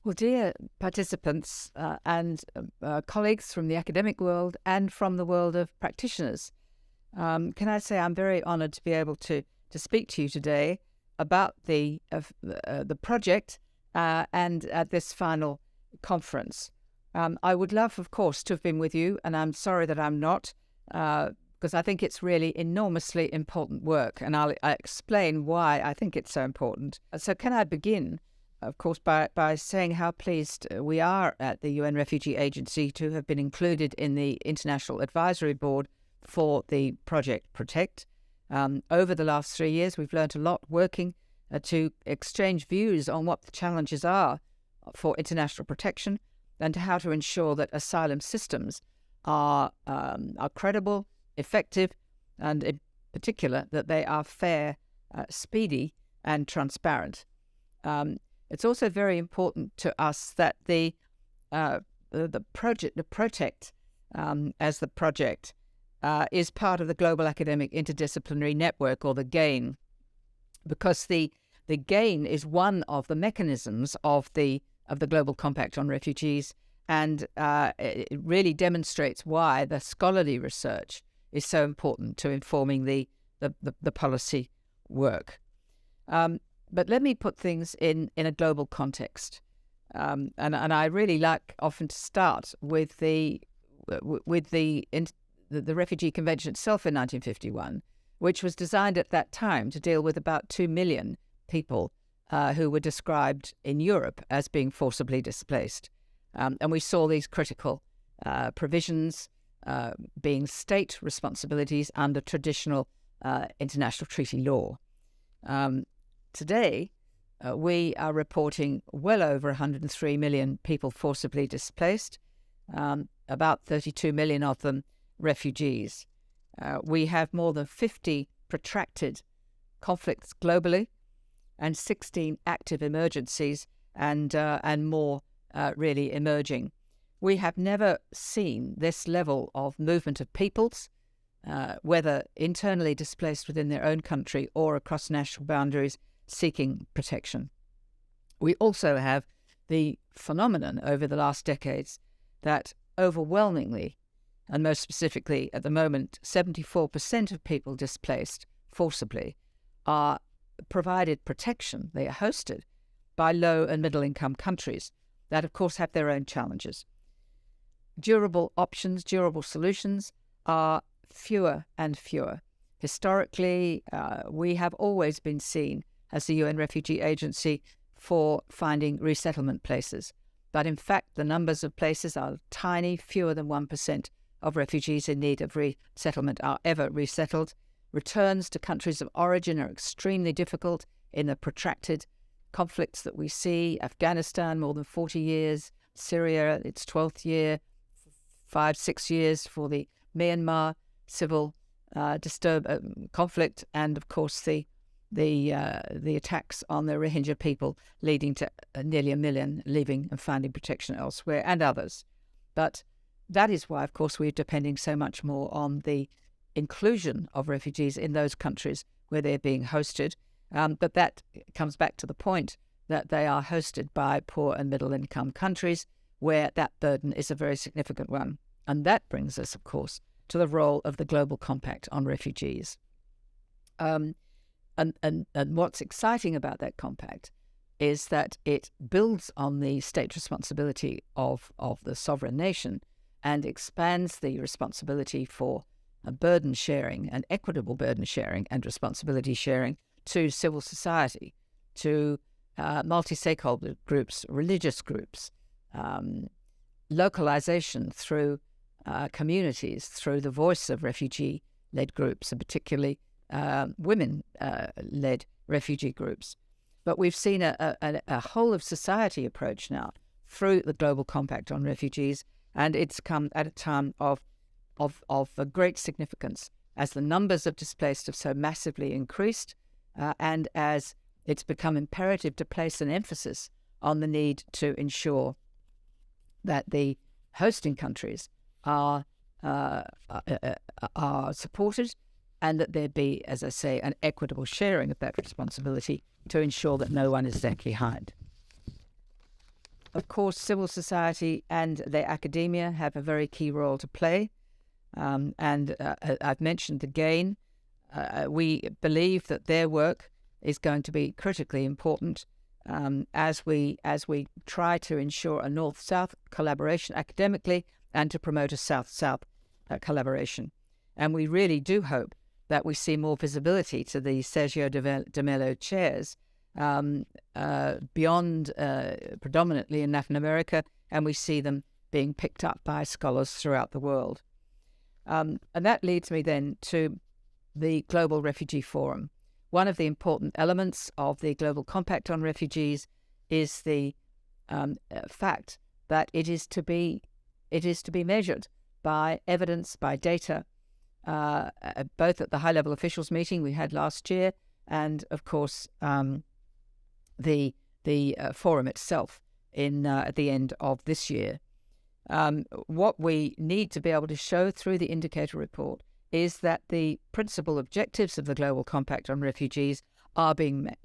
Well, dear participants and colleagues from the academic world and from the world of practitioners, can I say I'm very honoured to be able to speak to you today about the project and at this final conference. I would love, of course, to have been with you, and I'm sorry that I'm not, because I think it's really enormously important work, and I'll explain why I think it's so important. So can I begin, of course, by saying how pleased we are at the UN Refugee Agency to have been included in the International Advisory Board for the Project PROTECT. Over the last 3 years, we've learned a lot working to exchange views on what the challenges are for international protection and how to ensure that asylum systems are credible, effective, and in particular that they are fair, speedy, and transparent. It's also very important to us that the PROTECT as the project is part of the Global Academic Interdisciplinary Network, or the GAIN, because the GAIN is one of the mechanisms of the Global Compact on Refugees, and it really demonstrates why the scholarly research is so important to informing the policy work. But let me put things in a global context, and I really like often to start with the Refugee Convention itself in 1951, which was designed at that time to deal with about 2 million people who were described in Europe as being forcibly displaced. And we saw these critical provisions being state responsibilities under traditional international treaty law. Today, we are reporting well over 103 million people forcibly displaced, about 32 million of them refugees. We have more than 50 protracted conflicts globally and 16 active emergencies and more really emerging. We have never seen this level of movement of peoples, whether internally displaced within their own country or across national boundaries, seeking protection. We also have the phenomenon over the last decades that overwhelmingly, and most specifically at the moment, 74% of people displaced forcibly are provided protection. They are hosted by low and middle income countries that, of course, have their own challenges. Durable options, durable solutions are fewer and fewer. Historically, we have always been seen as the UN Refugee Agency for finding resettlement places. But in fact, the numbers of places are tiny. Fewer than 1% of refugees in need of resettlement are ever resettled. Returns to countries of origin are extremely difficult in the protracted conflicts that we see. Afghanistan, more than 40 years. Syria, its 12th year. 5-6 years for the Myanmar civil conflict, and of course the attacks on the Rohingya people, leading to nearly 1 million leaving and finding protection elsewhere, and others. But that is why, of course, we're depending so much more on the inclusion of refugees in those countries where they're being hosted. But that comes back to the point that they are hosted by poor and middle income countries, where that burden is a very significant one. And that brings us, of course, to the role of the Global Compact on Refugees. And what's exciting about that compact is that it builds on the state responsibility of the sovereign nation and expands the responsibility for a burden sharing and equitable burden sharing and responsibility sharing to civil society, to multi-stakeholder groups, religious groups, localization through communities, through the voice of refugee-led groups, and particularly women-led refugee groups. But we've seen a whole of society approach now through the Global Compact on Refugees, and it's come at a time of a great significance as the numbers of displaced have so massively increased, and as it's become imperative to place an emphasis on the need to ensure that the hosting countries are supported, and that there be, as I say, an equitable sharing of that responsibility to ensure that no one is left behind. Of course, civil society and their academia have a very key role to play. I've mentioned again, we believe that their work is going to be critically important as we try to ensure a North-South collaboration academically and to promote a South-South collaboration. And we really do hope that we see more visibility to the Sergio de Mello chairs beyond predominantly in Latin America, and we see them being picked up by scholars throughout the world. And that leads me then to the Global Refugee Forum. One of the important elements of the Global Compact on Refugees is the fact that it is to be measured by evidence, by data, both at the high-level officials meeting we had last year, and of course the forum itself at the end of this year. What we need to be able to show through the indicator report is that the principal objectives of the Global Compact on Refugees are being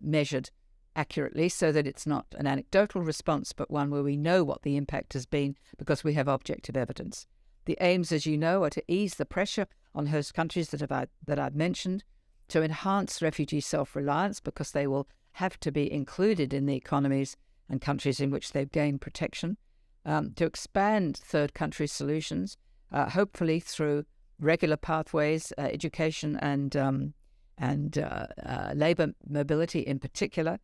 measured accurately, so that it's not an anecdotal response, but one where we know what the impact has been because we have objective evidence. The aims, as you know, are to ease the pressure on host countries that I've mentioned, to enhance refugee self-reliance because they will have to be included in the economies and countries in which they've gained protection, to expand third country solutions, hopefully through regular pathways, education and labour mobility in particular,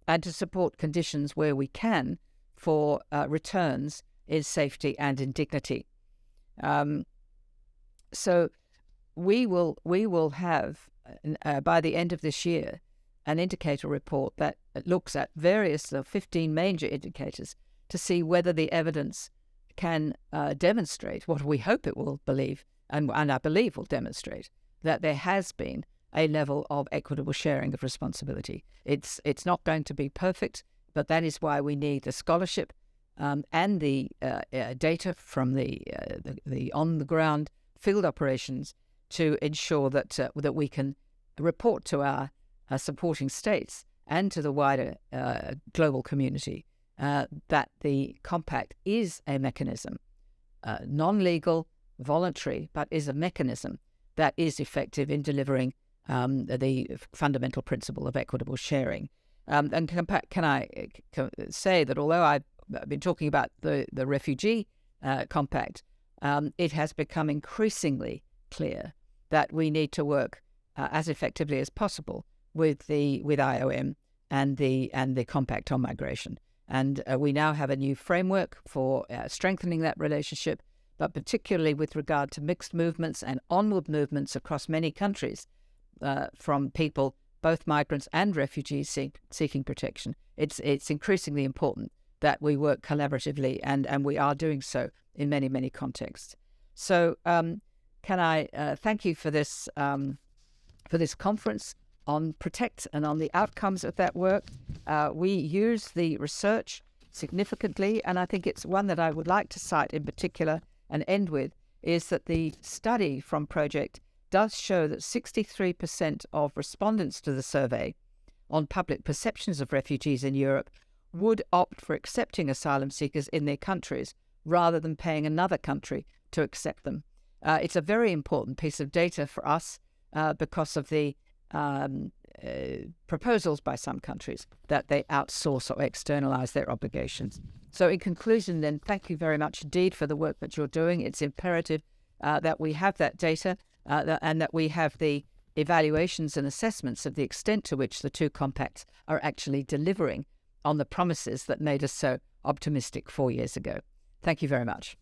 and to support conditions where we can for returns in safety and in dignity. So we will have, by the end of this year, an indicator report that looks at various 15 major indicators to see whether the evidence can demonstrate what we hope it will believe, and I believe will demonstrate, that there has been a level of equitable sharing of responsibility. It's not going to be perfect, but that is why we need the scholarship and the data from the on-the-ground field operations to ensure that we can report to our supporting states and to the wider global community that the compact is a mechanism, non-legal, voluntary, but is a mechanism that is effective in delivering the fundamental principle of equitable sharing. And can I say that although I've been talking about the refugee compact, it has become increasingly clear that we need to work as effectively as possible with IOM and the compact on migration. And we now have a new framework for strengthening that relationship, but particularly with regard to mixed movements and onward movements across many countries from people, both migrants and refugees seeking protection. It's increasingly important that we work collaboratively, and we are doing so in many, many contexts. So can I thank you for this conference on PROTECT and on the outcomes of that work. We use the research significantly, and I think it's one that I would like to cite in particular and end with, is that the study from Project does show that 63% of respondents to the survey on public perceptions of refugees in Europe would opt for accepting asylum seekers in their countries rather than paying another country to accept them. It's a very important piece of data for us because of the proposals by some countries that they outsource or externalize their obligations. So in conclusion then, thank you very much indeed for the work that you're doing. It's imperative that we have that data and that we have the evaluations and assessments of the extent to which the two compacts are actually delivering on the promises that made us so optimistic 4 years ago. Thank you very much.